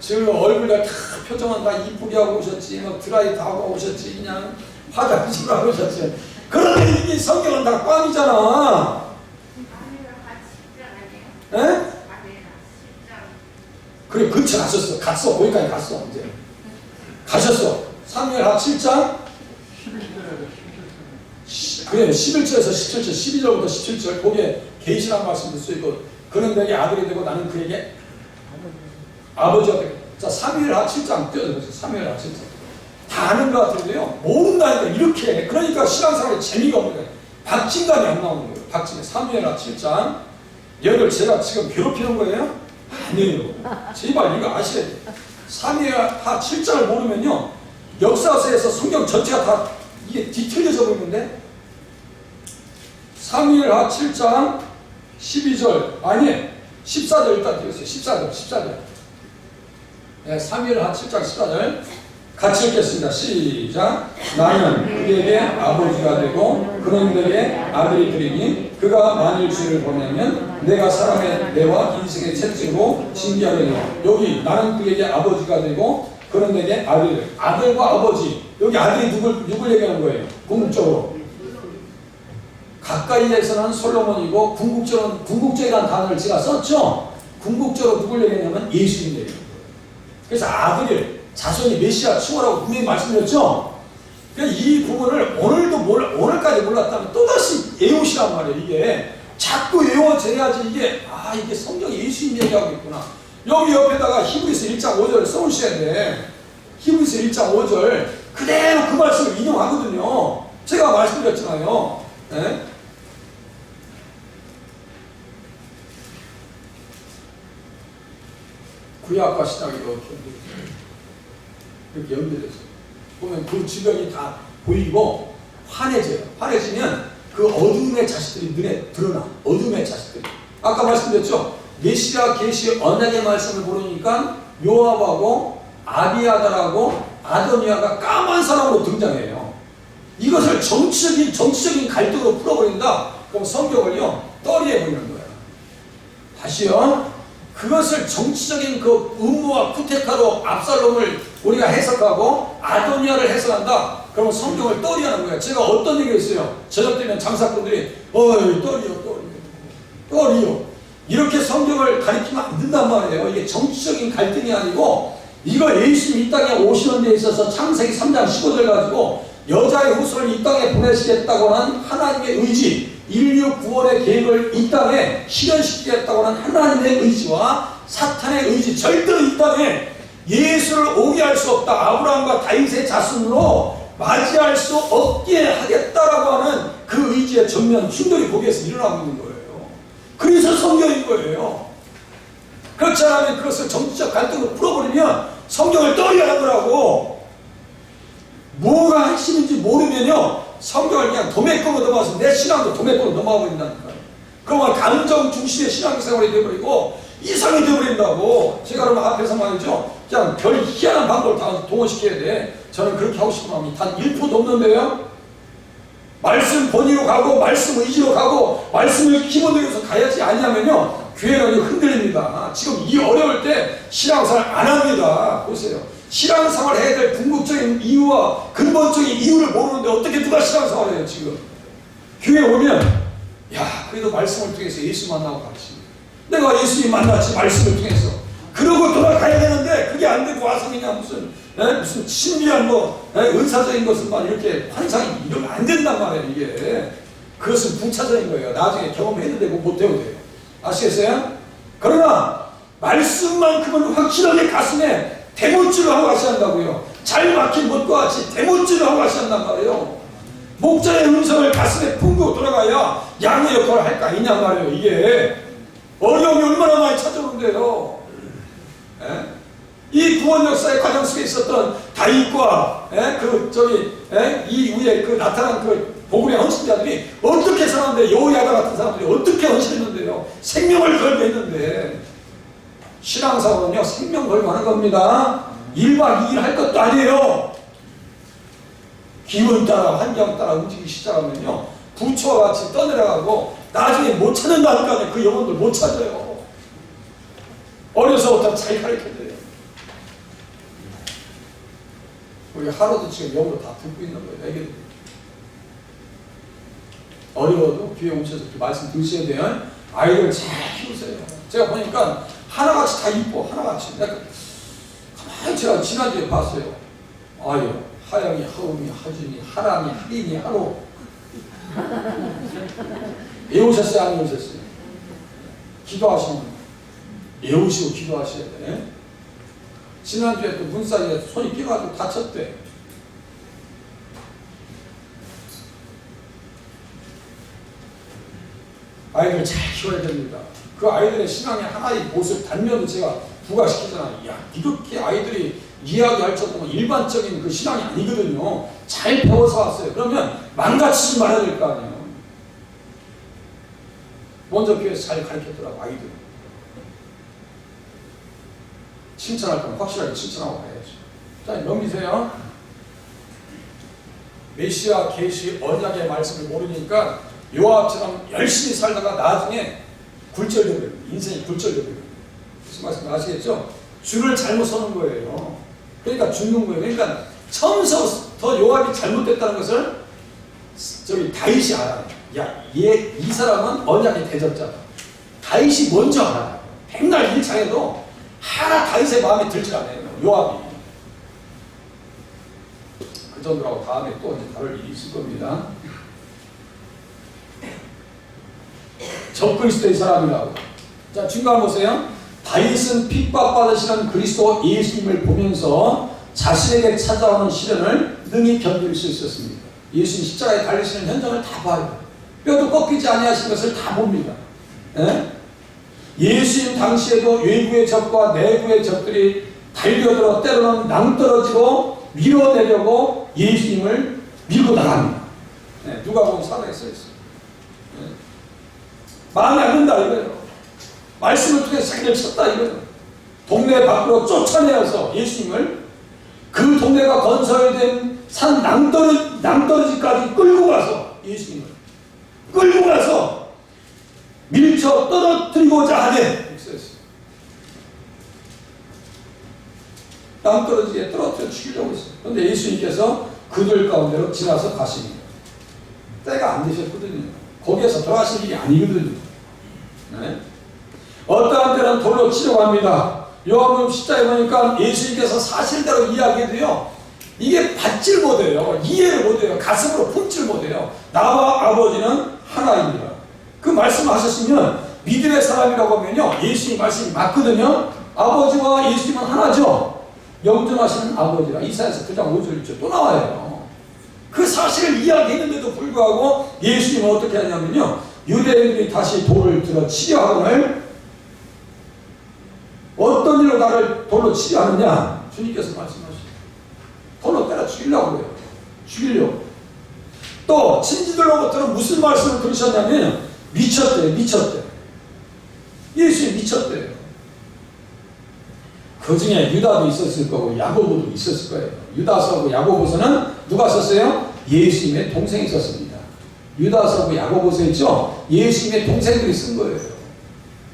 지금 얼굴 다 표정은 다 이쁘게 하고 오셨지, 막 드라이 다 하고 오셨지, 그냥 화장실을 하셨어요. 그런데 이게 성경은 다 꽝이잖아. 에? 그래, 근처 갔었어. 갔어. 거기까지 갔어. 이제 가셨어. 사무엘하 7장 그래 11절에서 17절 12절부터 17절 거기에 계시란 말씀도 쓰이고 그는 내게 아들이 되고 나는 그에게 아버지가 되고. 자, 사무엘하 7장 띄워주세요. 사무엘하 7장 다 아는 것 같은데요 모른다니까 이렇게. 그러니까 신앙생활에 재미가 없는 거예요. 박진감이 안 나오는 거예요. 박진감. 사무엘하 7장 여러분 제가 지금 괴롭히는 거예요? 아니에요. 제발 이거 아셔야 돼요. 사무엘하 7장을 모르면요 역사서에서 성경 전체가 다 이게 뒤틀려져 보이는데. 사무엘하 7장 12절 아니 14절 일단 띄우세요. 14절 네, 사무엘하 7장 14절 같이 읽겠습니다. 시작. 나는 그에게 아버지가 되고 그는 내게 아들이 되리니 그가 만일 죄를 범하면 내가 사람의 뇌와 인생의 채찍으로 징계하려니. 여기 나는 그에게 아버지가 되고 그는 내게 아들이 되고 아들과 아버지. 여기 아들이 누굴 얘기하는 거예요? 궁극적으로 가까이에서는 솔로몬이고 궁극적이라는 단어를 제가 썼죠. 궁극적으로 누굴 얘기하냐면 예수님 얘기해요. 그래서 아들을 자손이 메시아 칭호라고 분명히 말씀드렸죠. 그러니까 이 부분을 오늘까지 몰랐다면 또다시 외우시란 말이에요. 이게 자꾸 외워져야지 이게 이게 성경이 예수님 얘기하고 있구나. 여기 옆에다가 히브리서 1장 5절을 써오셔야 돼. 히브리서 1장 5절 그대로 그 말씀을 인용하거든요. 제가 말씀드렸잖아요. 네? 구약과 신약이 이렇게 연결돼서 보면 그 주변이 다 보이고 환해져요. 환해지면 그 어둠의 자식들이 눈에 드러나. 어둠의 자식들이. 아까 말씀드렸죠. 메시아 계시 언약의 말씀을 모르니까 요압하고 아비아달하고 아도니아가 까만 사람으로 등장해요. 이것을 정치적인 갈등으로 풀어버린다. 그럼 성경을요 떨이해 버리는 거예요. 다시요. 그것을 정치적인 그 음모와 쿠데타로 압살롬을 우리가 해석하고 아도니아를 해석한다. 그러면 성경을 떨이하는 거예요. 제가 어떤 얘기를 했어요. 저녁 때면 장사꾼들이 떨이요 이렇게 성경을 가리키면 안 된단 말이에요. 이게 정치적인 갈등이 아니고 이거 예수님 이 땅에 오시는 데 있어서 창세기 3장 15절 가지고 여자의 후손을 이 땅에 보내시겠다고 하는 하나님의 의지, 인류 구원의 계획을 이 땅에 실현시키겠다고 하는 하나님의 의지와 사탄의 의지, 절대로 이 땅에 예수를 오게 할 수 없다. 아브라함과 다윗의 자손으로 맞이할 수 없게 하겠다라고 하는 그 의지의 전면 충돌이 거기에서 일어나고 있는 거예요. 그래서 성경인 거예요. 그렇지 않으면 그것을 정치적 갈등으로 풀어버리면 성경을 떨어야 하더라고. 뭐가 핵심인지 모르면요 성경을 그냥 도매금으로 넘어가서 내 신앙도 도매금으로 넘어가 버린다니까요. 그러면 감정 중심의 신앙생활이 되어버리고 이상이 되어버린다고. 제가 그러면 앞에서 말이죠 그냥 별 희한한 방법을 다 동원시켜야 돼. 저는 그렇게 하고 싶은 마음이 단 1%도 없는데요. 말씀 본의로 가고 말씀 의지로 가고 말씀을 기본적으로 가야지. 아니냐면요 교회는 흔들립니다. 지금 이 어려울 때 신앙생활 안 합니다. 보세요. 신앙생활 해야 될 궁극적인 이유와 근본적인 이유를 모르는데 어떻게 누가 신앙생활을 해요. 지금 교회 오면 야 그래도 말씀을 통해서 예수 만나고 같이 내가 예수님 만났지 말씀을 통해서 그러고 돌아가야 되는데 그게 안 되고 와서 그냥 무슨 신비한 은사적인 것을만 이렇게 환상이 이러면 안 된단 말이에요. 이게 그것은 부차적인 거예요. 나중에 경험해도 되고 못해도 돼요. 아시겠어요? 그러나 말씀만큼은 확실하게 가슴에 대못질을 하고 가셔야 한다고요. 잘 막힌 못과 같이 대못질을 하고 가셔야 한단 말이에요. 목자의 음성을 가슴에 품고 돌아가야 양의 역할을 할 거 아니냐 말이에요. 이게 어려움이 얼마나 많이 찾아오는데요. 이 구원 역사의 과정 속에 있었던 다윗과 이 위에 그 나타난 그 복음의 헌신자들이 어떻게 살았는데 여호야다 같은 사람들이 어떻게 헌신했는데요. 생명을 걸고 했는데 신앙사원은요 생명 걸고 하는 겁니다. 1박 2일 할 것도 아니에요. 기운 따라 환경 따라 움직이기 시작하면요 부처와 같이 떠내려가고 나중에 못 찾는다니까요. 그 영혼들 못 찾아요. 어려서부터 잘 가르쳐줘요. 우리 하루도 지금 영으로 다 듣고 있는 거예요. 애기들. 어려워도 교회 오셔서 그 말씀 들으셔야 돼요. 아이들 잘 키우세요. 제가 보니까 하나같이 다 이뻐. 하나같이. 가만히 제가 지난주에 봤어요. 아유, 하영이, 하음이, 하준이, 하랑이, 하린이, 하로. 외우셨어요? 안 외우셨어요? 기도하시는 분. 외우시고 기도하셔야 돼. 지난주에 또 문사이에 손이 끼가지고 다쳤대. 아이들 잘 키워야 됩니다. 그 아이들의 신앙의 하나의 모습 단면도 제가 부각시키잖아요. 야, 이렇게 아이들이 이야기할 정도면 일반적인 그 신앙이 아니거든요. 잘 배워서 왔어요. 그러면 망가치지 말아야 될 거 아니에요. 먼저 교회에서 잘 가르쳤더라고, 아이들. 칭찬할 거면 확실하게 칭찬하고 가야죠. 자, 넘기세요. 메시아 계시 언약의 말씀을 모르니까 요압처럼 열심히 살다가 나중에 굴절되고요. 인생이 굴절되고요. 무슨 말씀 아시겠죠? 줄을 잘못 서는 거예요. 그러니까 죽는 거예요. 그러니까 처음부터 요압이 잘못됐다는 것을 저기 다윗이 알아요. 야, 이 사람은 언약의 대적자다. 다윗이 먼저 알아요. 백날 일창에도 하나 다윗의 마음에 들지 않아요. 요압이. 그 정도라고 다음에 또 이제 다룰 일이 있을 겁니다. 적그리스도의 사람이라고. 자, 중간 보세요. 다윗은 핍박받으시는 그리스도 예수님을 보면서 자신에게 찾아오는 시련을 능히 견딜 수 있었습니다. 예수님 십자가에 달리시는 현장을 다 봐요. 뼈도 꺾이지 아니하신 것을 다 봅니다. 예? 예수님 당시에도 외부의 적과 내부의 적들이 달려들어 때로는 낭떠러지로 밀어내려고 예수님을 밀고 나갑니다. 예, 누가 보면 사도에 써있어요. 예. 마음에 안 든다 이거예요. 말씀을 통해서 자기를 쳤다 이거예요. 동네 밖으로 쫓아내어서 예수님을 그 동네가 건설된 산 낭떠러지까지 끌고 가서 예수님을 끌고 가서 밀쳐 떨어뜨리고자 하되 낭떠러지에 떨어뜨려 죽이려고 했어요. 그런데 예수님께서 그들 가운데로 지나서 가십니다. 때가 안 되셨거든요. 거기에서 돌아가실 일이 아니거든요. 네? 어떠한 때는 돌로 치려고 합니다. 요한복음 10장에 보니까 예수님께서 사실대로 이야기해도요, 이게 받질 못해요. 이해를 못해요. 가슴으로 품질 못해요. 나와 아버지는 하나입니다. 그 말씀하셨으면 믿음의 사람이라고 하면요, 예수님 말씀이 맞거든요. 아버지와 예수님은 하나죠. 영존하시는 아버지라. 이사야서 9장 5절 6절 또 나와요. 그 사실을 이야기했는데도 불구하고 예수님은 어떻게 하냐면요, 유대인들이 다시 돌을 들어 치려 하거늘 어떤 일로 나를 돌로 치려 하느냐? 주님께서 말씀하시죠. 돌로 때려 죽이려고 그래요. 죽이려고. 또 친지들로부터는 무슨 말씀을 들으셨냐면 미쳤대요. 미쳤대. 예수님 미쳤대요. 그 중에 유다도 있었을 거고 야고보도 있었을 거예요. 유다서하고 야고보서는 누가 썼어요? 예수님의 동생이 썼습니다. 유다서하고 야고보서 있죠? 예수님의 동생들이 쓴 거예요.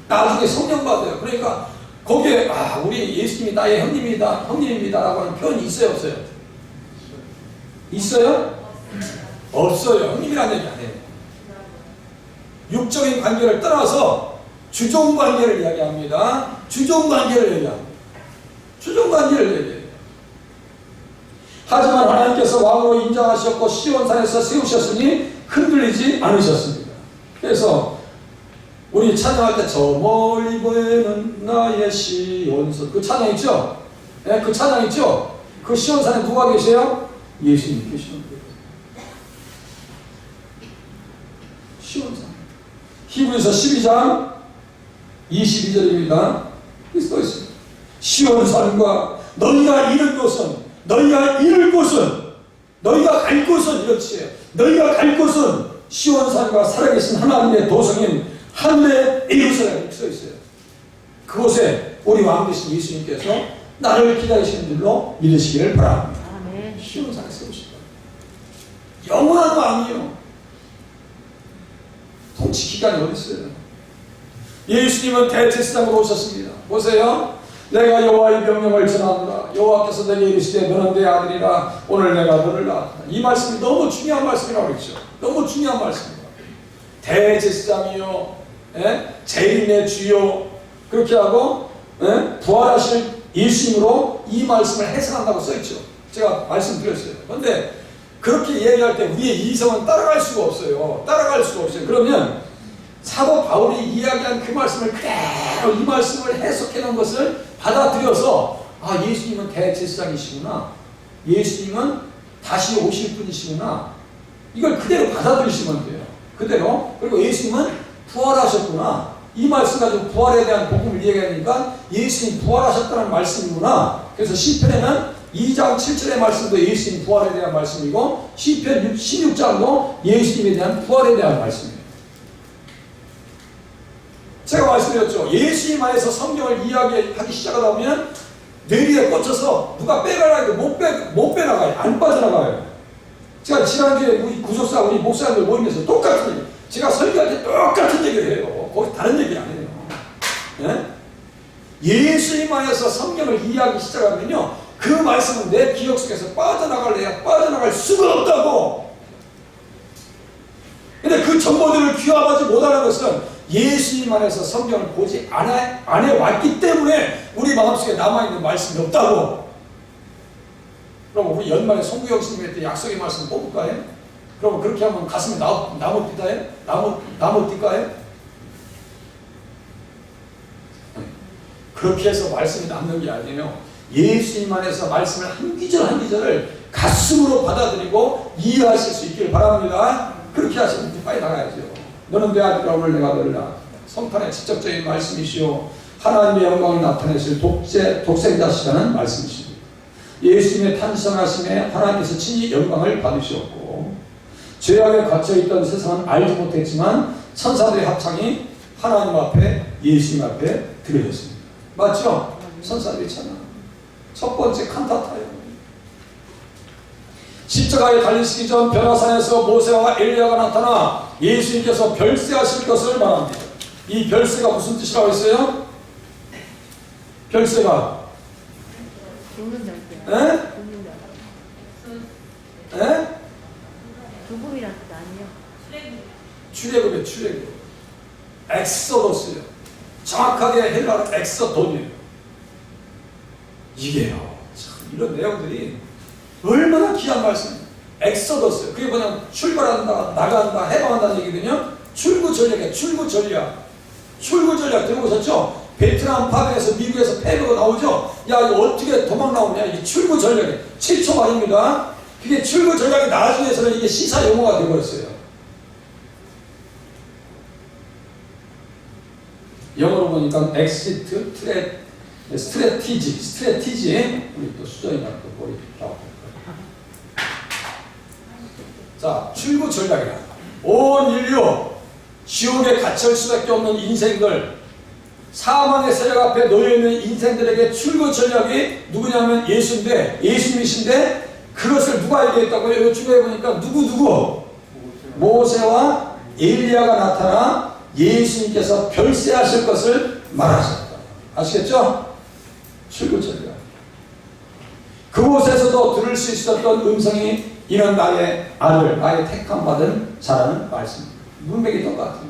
나중에 성령 받아요. 그러니까 거기에 우리 예수님이 나의 형님입니다 라고 하는 표현이 있어요, 없어요? 있어요? 없어요. 형님이라는 얘기 안 해요. 육적인 관계를 떠나서 주종 관계를 이야기합니다. 주종 관계를 얘기합니다. 주종 관계를 얘기해요. 하지만 하나님께서 왕으로 인정하셨고 시온산에서 세우셨으니 흔들리지 않으셨습니다. 그래서 우리 찬양할 때 저 멀리 보이는 나의 시온산, 그 찬양 있죠? 네, 그 찬양 있죠? 그 시온산에 누가 계세요? 예수님 계시는 거예요. 시온산. 히브리서 12장 22절입니다. 써 있습니다. 시온산과 너희가 이룰 곳은, 너희가 갈 곳은 이렇지. 너희가 갈 곳은 시온산과 살아계신 하나님의 도성인 하늘의 예루살렘이 써 있어요. 그곳에 우리 왕 되신 예수님께서 나를 기다리시는 줄로 믿으시기를 바랍니다. 시온산에 세우시다. 영원한 왕이요. 통치 기간이 어디 있어요? 예수님은 대제사장으로 오셨습니다. 보세요. 내가 여호와의 명령을 전하노라. 여호와께서 내게 이르시되 너는 내 아들이라 오늘 내가 너를 낳았다. 이 말씀이 너무 중요한 말씀이라고 그랬죠. 너무 중요한 말씀입니다. 대제사장이요, 제1의 주요, 그렇게 하고 부활하실 예수님으로 이 말씀을 해석한다고 써있죠. 제가 말씀드렸어요. 그런데 그렇게 얘기할 때 위에 이성은 따라갈 수가 없어요. 따라갈 수가 없어요. 그러면 사도 바울이 이야기한 그 말씀을 그대로 이 말씀을 해석해 놓은 것을 받아들여서 아, 예수님은 대제사장이시구나, 예수님은 다시 오실 분이시구나, 이걸 그대로 받아들이시면 돼요. 그대로. 그리고 예수님은 부활하셨구나, 이 말씀 가지고 부활에 대한 복음을 얘기하니까 예수님 부활하셨다는 말씀이구나. 그래서 시편에는 2장 7절의 말씀도 예수님 부활에 대한 말씀이고 시편 16장도 예수님에 대한 부활에 대한 말씀이에요. 제가 말씀드렸죠. 예수님 안에서 성경을 이야기하기 시작하다 보면 뇌리에 꽂혀서 누가 빼가라고 못 빼나가요. 안 빠져나가요. 제가 지난주에 우리 구속사 우리 목사님들 모임에서 똑같은 얘기, 제가 설교할 때 똑같은 얘기를 해요. 거기 다른 얘기 아니에요. 예수님 안에서 성경을 이해하기 시작하면요, 그 말씀은 내 기억 속에서 빠져나갈 수가 없다고. 근데 그 정보들을 귀합하지 못하는 것은 예수님 안에서 성경을 보지 안 해왔기 때문에 우리 마음속에 남아있는 말씀이 없다고. 그럼 우리 연말에 송구영 스님한테 약속의 말씀 뽑을까요? 그럼 그렇게 하면 가슴에 나무 띠까요? 나무 띠까요? 그렇게 해서 말씀이 남는 게 아니에요. 예수님 안에서 말씀을 한 기절 한 기절을 가슴으로 받아들이고 이해하실 수 있길 바랍니다. 그렇게 하시면 빨리 나가야죠. 너는 내 아들이라 오늘 내가 너를 낳았다. 성탄의 직접적인 말씀이시오. 하나님의 영광을 나타내실 독생자시라는 말씀이십니다. 예수님의 탄생하심에 하나님께서 친히 영광을 받으셨고 죄악에 갇혀있던 세상은 알지 못했지만 천사들의 합창이 하나님 앞에 예수님 앞에 드려졌습니다. 맞죠? 천사들이 찬양. 첫 번째 칸타타예요. 십자가에 달리시기 전 변화산에서 모세와 엘리야가 나타나 예수님께서 별세하실 것을 말합니다. 이 별세가 무슨 뜻이라고 했어요? 별세가 죽는 별세. 죽음이란 뜻 아니에요? 출애굽이에요. 출애굽. 엑소더스요. 정확하게 헬라로 엑소돈이에요. 이게요. 참 이런 내용들이 얼마나 귀한 말씀이에요. 엑소더스. 그게 뭐냐면 출발한다, 나간다, 해방한다는 얘기거든요. 출구전략이에요. 출구전략. 출구전략 들어보셨죠? 베트남 파병에서 미국에서 패배가 나오죠? 야, 이거 어떻게 도망 나오냐? 이게 출구전략이에요. 7초 말입니다. 그게 출구전략이 나중에서는 이게 시사 용어가 되어버렸어요. 영어로 보니까 엑시트 스트레티지. 우리 또 수정이가 또 머리 나오고. 자, 출구 전략이라. 온 인류 지옥에 갇힐 수밖에 없는 인생들, 사망의 세력 앞에 놓여있는 인생들에게 출구 전략이 누구냐면 예수님이신데 그것을 누가 얘기했다고요? 요즘에 보니까 누구? 모세와 엘리야가 나타나 예수님께서 별세하실 것을 말하셨다. 아시겠죠? 출구 전략. 그곳에서도 들을 수 있었던 음성이 이는 나의 아들, 나의 택함 받은 자라는 말씀입니다. 문맥이 똑같아요.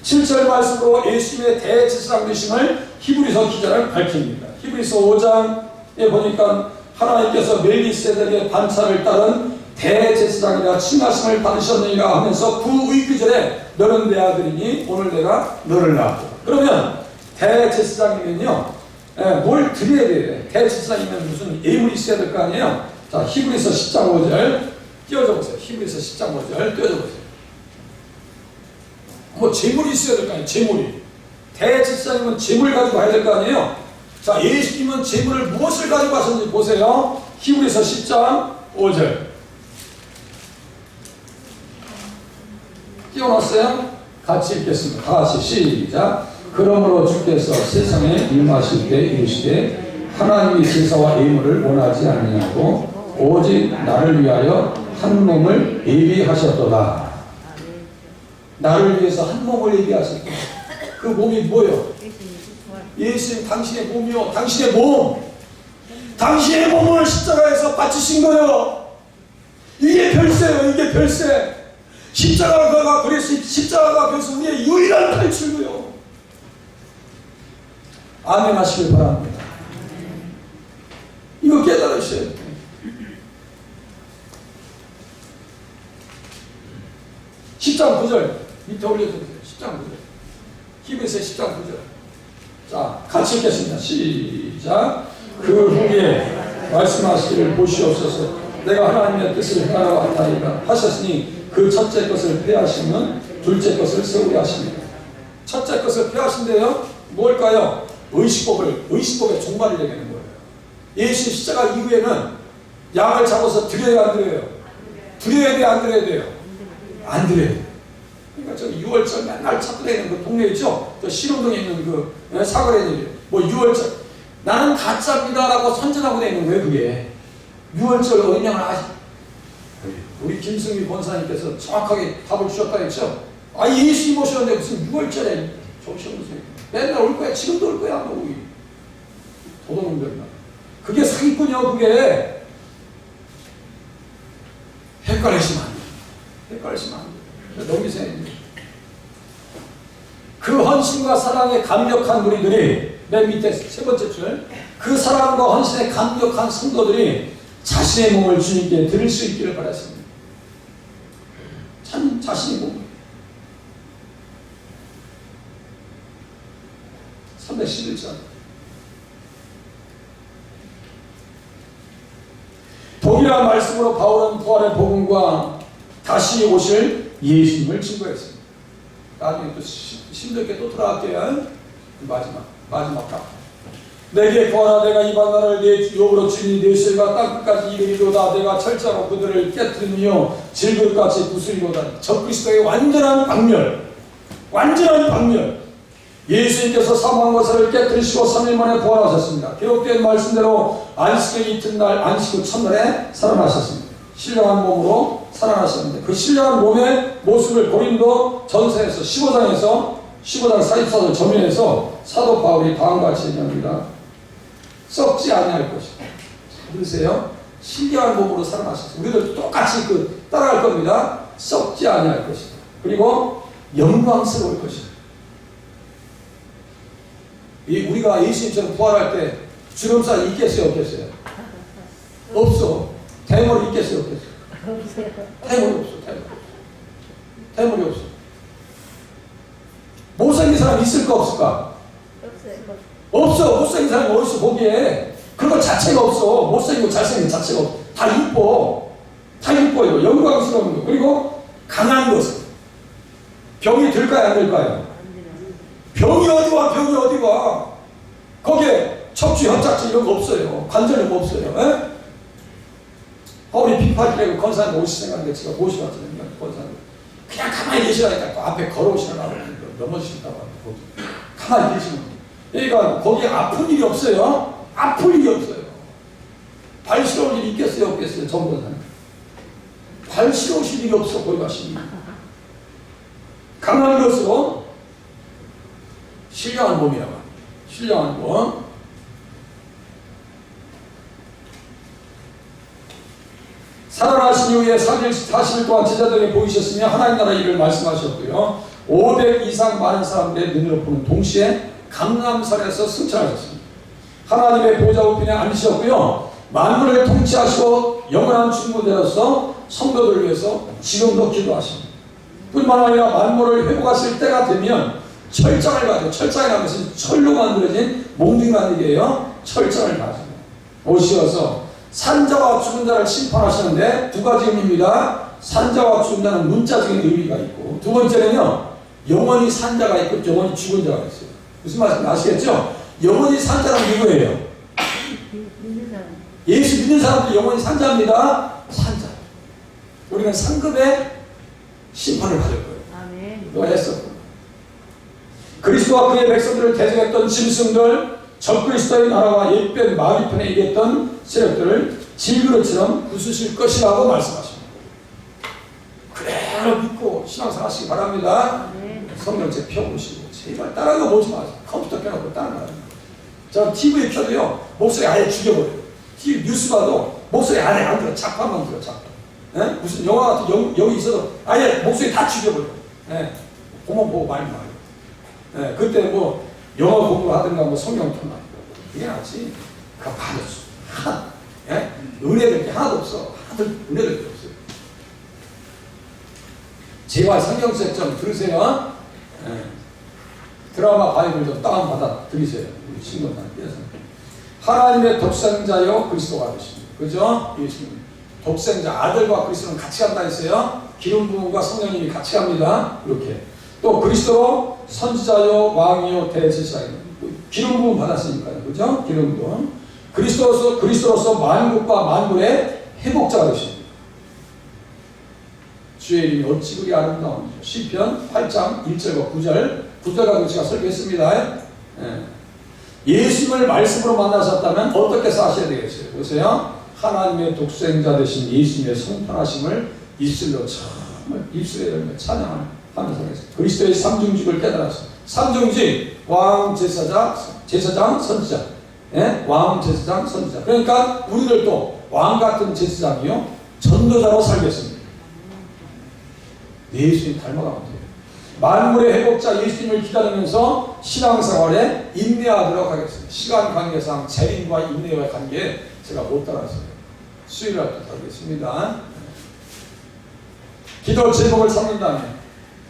7절 말씀으로 예수님의 대제사장 되심을 히브리서 기자는 밝힙니다. 히브리서 5장에 보니까 하나님께서 멜기세덱의 반차를 따른 대제사장이라 칭하심을 받으셨느니라 하면서 그 의규절에 너는 내 아들이니 오늘 내가 너를 낳았다. 그러면 대제사장이면요, 뭘 드려야 돼요? 대제사장이면 무슨 예물이 있어야 될 거 아니에요? 자, 히브리서 10장 5절 띄워줘 보세요. 히브리서 10장 5절 띄워줘 보세요. 뭐 재물이 있어야 될 거 아니에요? 재물이. 대제사장이면 재물 가지고 가야 될 거 아니에요? 자, 예수님은 재물을 무엇을 가지고 가셨는지 보세요. 히브리서 10장 5절 띄워놨어요? 같이 읽겠습니다. 다 같이 시작. 그러므로 주께서 세상에 임하실 때 이르시되 하나님이 제사와 예물을 원하지 아니하고 오직 나를 위하여 한 몸을 예비하셨도다. 나를 위해서 한 몸을 예비하셨다. 그 몸이 뭐예요? 예수님 당신의 몸이요. 당신의 몸. 당신의 몸을 십자가에서 바치신 거예요. 이게 별세예요. 이게 별세. 십자가가 그래서 우리의 유일한 탈출구요. 아멘 하시길 바랍니다. 이거 깨달으셔야 돼요. 10장 9절 밑에 올려주세요. 10장 9절. 히브리서 10장 9절. 자, 같이 읽겠습니다. 시작. 그 후에 말씀하시기를 보시옵소서. 내가 하나님의 뜻을 행하라고 한다니까 하셨으니 그 첫째 것을 폐하시면 둘째 것을 세우게 하십니다. 첫째 것을 폐하신대요. 뭘까요? 의식법의 종말을 얘기하는 거예요. 예수 십자가 이후에는 양을 잡아서 드려야 안 드려요? 드려야 돼요? 안 드려야 돼요? 안 드려요. 그러니까 저 6월절 맨날 찾고 다니는 그 동네 있죠? 저 시흥동에 있는 그 사거리에 뭐 6월절 나는 가짜입니다라고 선전하고 다니는 거예요. 그게 6월절 의명을 우리 김승미 권사님께서 정확하게 답을 주셨다 했죠. 아, 예수님 오셨는데 무슨 6월절에 조심하세요. 맨날 올 거야. 지금도 올 거야. 너 우리 도둑놈들이나. 그게 사기꾼이요. 그게 헷갈리시면 안 돼요. 헷갈리시면 안 돼요. 넘기세요. 그 헌신과 사랑에 감격한 우리들이 맨 밑에 세 번째 줄. 그 사랑과 헌신에 감격한 성도들이 자신의 몸을 주님께 드릴 수 있기를 바랐습니다. 참 자신의 몸. 311절. 동일한 말씀으로 바울은 부활의 복음과 다시 오실 예수님을 증거했습니다. 나중에 또 힘들게 또 돌아갈게요. 마지막 각. 내게 구하라. 내가 이방 나라를 내 유업으로 주니 내 실과 땅끝까지 이르리로다. 내가 철저하고 그들을 깨뜨리며 질그릇같이 부수리로다. 적그리스도의 완전한 박멸. 예수님께서 사망한 것을 깨뜨리시고 3일 만에 부활하셨습니다. 기록된 말씀대로 안식일 이튿날 안식 후 첫날에 살아나셨습니다. 신령한 몸으로 살아나셨는데 그 신령한 몸의 모습을 고린도 전서에서 15장 44절 전면에서 사도 바울이 다음과 같이 얘기합니다. 썩지 아니할 것이다. 들으세요? 신령한 몸으로 살아나셨습니다. 우리도 똑같이 따라갈 겁니다. 썩지 아니할 것이다. 그리고 영광스러울 것이다. 우리가 예수님처럼 부활할 때 주름살 있겠어요? 없겠어요? 없어. 대머리 있겠어요? 없겠어요? 대머리 없어. 못생긴 사람 있을까 없을까? 없어. 못생긴 사람이 어디서 보기에. 그런 것 자체가 없어. 못생기고 잘생긴 자체가 없어. 다 이뻐요. 영광스러운 거. 그리고 강한 것은 병이 들까요? 안 들까요? 병이 어디 와? 거기에 척추, 협착증 이런 거 없어요. 관절염 없어요. 우리 빈파티라고 권사님 오실 생각인데 제가 모시고 왔잖아요. 권사님. 그냥 가만히 계시라니까 앞에 걸어오시라고 넘어지신다고 하고 가만히 계시면 그러니까 거기에 아픈 일이 없어요. 발 시려울 일이 있겠어요? 없겠어요? 전권사님. 발 시려우실 일이 없어. 거기 가시면. 강한 것으로 신령한 몸이라고 합니다. 신령한 몸. 살아나신 이후에 40일 동안 제자들에게 보이셨으며 하나님 나라 일을 말씀하셨고요. 500 이상 많은 사람들의 눈으로 보는 동시에 감람산에서 승천하셨습니다. 하나님의 보좌 우편에 앉으셨고요. 만물을 통치하시고 영원한 중보자로서 성도들을 위해서 지금도 기도하십니다. 뿐만 아니라 만물을 회복하실 때가 되면 철장을 가지고, 철장이라는 것은 철로 만들어진 몽둥이만이에요. 철장을 가지고 오시어서 산자와 죽은 자를 심판하시는데 두 가지 의미입니다. 산자와 죽은 자는 문자적인 의미가 있고, 두 번째는요, 영원히 산 자가 있고 영원히 죽은 자가 있어요. 무슨 말인지 아시겠죠? 영원히 산 자는 누구예요? 예수 믿는 사람들이 영원히 산 자입니다. 산자. 우리는 상급의 심판을 받을 거예요. 아멘. 누가 했어? 그리스도와 그의 백성들을 대적했던 짐승들, 적그리스도의 나라와 옛변 마귀편에 이겼던 세력들을 질그릇처럼 부수실 것이라고 말씀하십니다. 그대로 믿고 신앙생활 하시기 바랍니다. 성경책 펴보시고 제발 다른 거 보지 마세요. 컴퓨터 펴놓고 다른 거 저 TV에 켜도요, 목소리 아예 죽여버려요. TV 뉴스 봐도 목소리 아예 안 들어. 작화만 들어, 작화. 예? 무슨 영화 같은 여기 있어도 아예 목소리 다 죽여버려. 예? 그만 보고 많이 말이에요. 예? 그때 뭐 영어 공부를 하든가 뭐 성경 통화. 이게 낫지. 그거 받았어. 하나. 예? 은혜될 게 하나도 없어. 하나도 은혜될 게 없어요. 제발 성경책 좀 들으세요. 예. 드라마 바이블 좀 다운받아 들으세요. 우리 친구들한테서. 하나님의 독생자요 그리스도가 되십니다. 그죠? 예수님. 독생자 아들과 그리스도는 같이 간다 했어요. 기름 부음과 성령님이 같이 갑니다. 이렇게. 또 그리스도로 선지자요 왕이요 대제사장이요. 기름 부음 받았으니까요. 그죠? 기름 부음. 그리스도로서 만국과 만물의 회복자가 되십니다. 주의 이름이 어찌 그리 아름다운지. 시편 8장 1절과 9절 가지고 제가 설교했습니다. 예수님을 말씀으로 만나셨다면 어떻게 사셔야 되겠어요? 보세요. 하나님의 독생자 되신 예수님의 성탄하심을 입술로 정말 입술에 열며 찬양하면서 하겠습니다. 그리스도의 삼중직을 깨달았어요. 삼중직, 왕, 제사장, 선지자. 예? 왕, 제사장, 선지자. 그러니까 우리들도 왕 같은 제사장이요 전도자로 살겠습니다. 예수님 닮아가면 돼요. 만물의 회복자 예수님을 기다리면서 신앙생활에 인내하도록 하겠습니다. 시간 관계상 재림과 인내와의 관계에 제가 못 따라서요. 수요일에 부탁드리겠습니다. 기도 제목을 삼는다면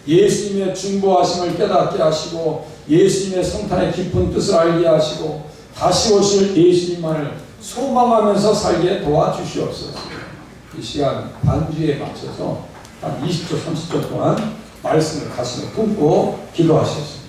예수님의 중보하심을 깨닫게 하시고 예수님의 성탄의 깊은 뜻을 알게 하시고 다시 오실 예수님만을 소망하면서 살게 도와주시옵소서. 이 시간 반주에 맞춰서 한 20초 30초 동안 말씀을 가슴에 품고 기도하시겠습니다.